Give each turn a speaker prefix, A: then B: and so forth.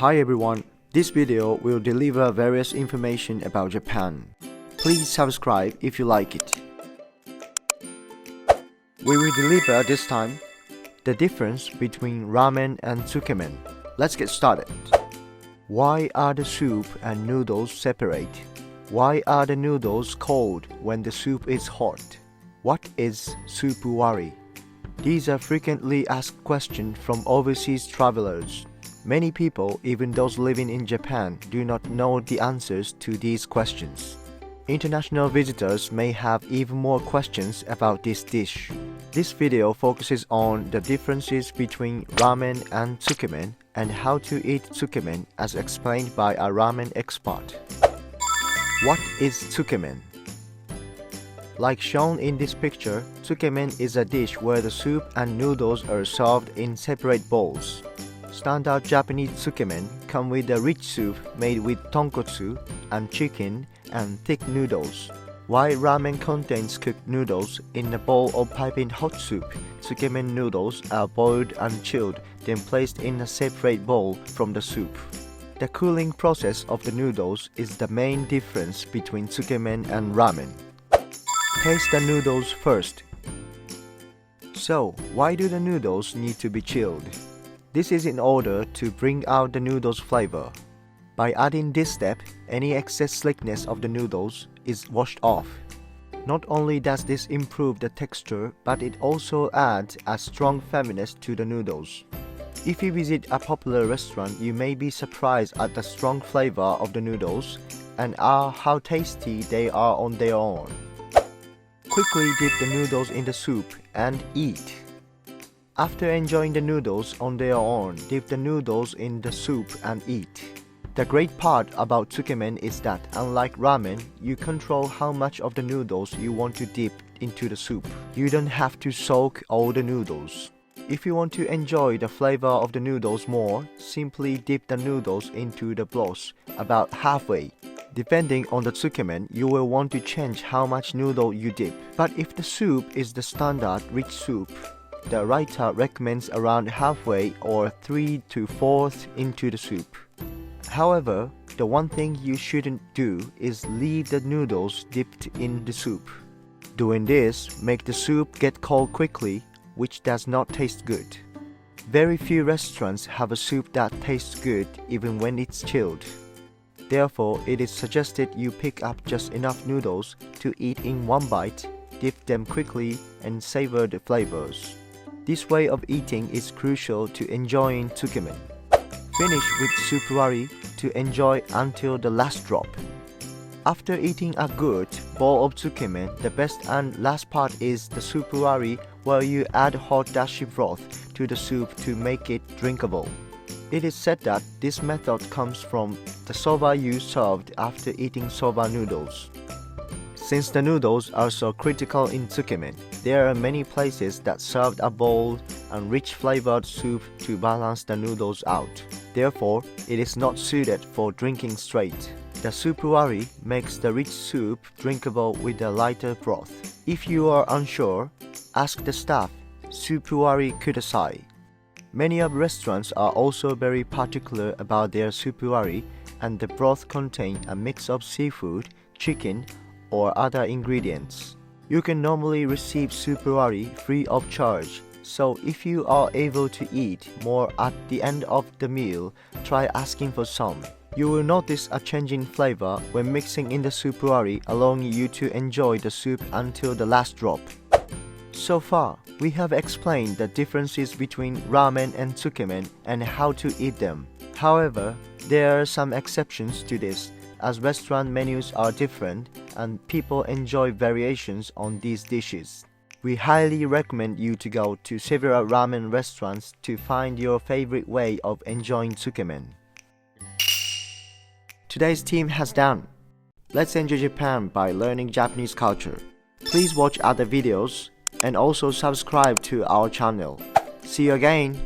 A: Hi everyone, this video will deliver various information about Japan. Please subscribe if you like it. We will deliver this time the difference between ramen and tsukemen. Let's get started. Why are the soup and noodles separate? Why are the noodles cold when the soup is hot? What is soup-wari? These are frequently asked questions from overseas travelers. Many people, even those living in Japan, do not know the answers to these questions. International visitors may have even more questions about this dish. This video focuses on the differences between ramen and tsukemen and how to eat tsukemen as explained by a ramen expert. What is tsukemen? Like shown in this picture, tsukemen is a dish where the soup and noodles are served in separate bowls. Standard Japanese tsukemen come with a rich soup made with tonkotsu and chicken and thick noodles. While ramen contains cooked noodles in a bowl of piping hot soup, tsukemen noodles are boiled and chilled, then placed in a separate bowl from the soup. The cooling process of the noodles is the main difference between tsukemen and ramen. Taste the noodles first. So, why do the noodles need to be chilled? This is in order to bring out the noodles flavor. By adding this step, any excess slickness of the noodles is washed off. Not only does this improve the texture, but it also adds a strong firmness to the noodles. If you visit a popular restaurant, you may be surprised at the strong flavor of the noodles and how tasty they are on their own. Quickly dip the noodles in the soup and eat. After enjoying the noodles on their own, dip the noodles in the soup and eat. The great part about tsukemen is that, unlike ramen, you control how much of the noodles you want to dip into the soup. You don't have to soak all the noodles. If you want to enjoy the flavor of the noodles more, simply dip the noodles into the broth about halfway. Depending on the tsukemen, you will want to change how much noodle you dip. But if the soup is the standard rich soup, the writer recommends around halfway or 3 to 4th into the soup. However, the one thing you shouldn't do is leave the noodles dipped in the soup. Doing this makes the soup get cold quickly, which does not taste good. Very few restaurants have a soup that tastes good even when it's chilled. Therefore, it is suggested you pick up just enough noodles to eat in one bite, dip them quickly, and savor the flavors. This way of eating is crucial to enjoying tsukemen. Finish with soup-wari to enjoy until the last drop. After eating a good bowl of tsukemen, the best and last part is the soup-wari, where you add hot dashi broth to the soup to make it drinkable. It is said that this method comes from the soba you served after eating soba noodles. Since the noodles are so critical in tsukemen, there are many places that serve a bold and rich flavored soup to balance the noodles out. Therefore, it is not suited for drinking straight. The soup-wari makes the rich soup drinkable with a lighter broth. If you are unsure, ask the staff, soup-wari kudasai. Many of restaurants are also very particular about their soup-wari, and the broth contain a mix of seafood, chicken, or other ingredients. You can normally receive soup-wari free of charge, so if you are able to eat more at the end of the meal, try asking for some. You will notice a change in flavor when mixing in the soup-wari, allowing you to enjoy the soup until the last drop. So far, we have explained the differences between ramen and tsukemen and how to eat them. However, there are some exceptions to this, as restaurant menus are different and people enjoy variations on these dishes. We highly recommend you to go to several ramen restaurants to find your favorite way of enjoying tsukemen. Today's team has done. Let's enjoy Japan by learning Japanese culture. Please watch other videos and also subscribe to our channel. See you again!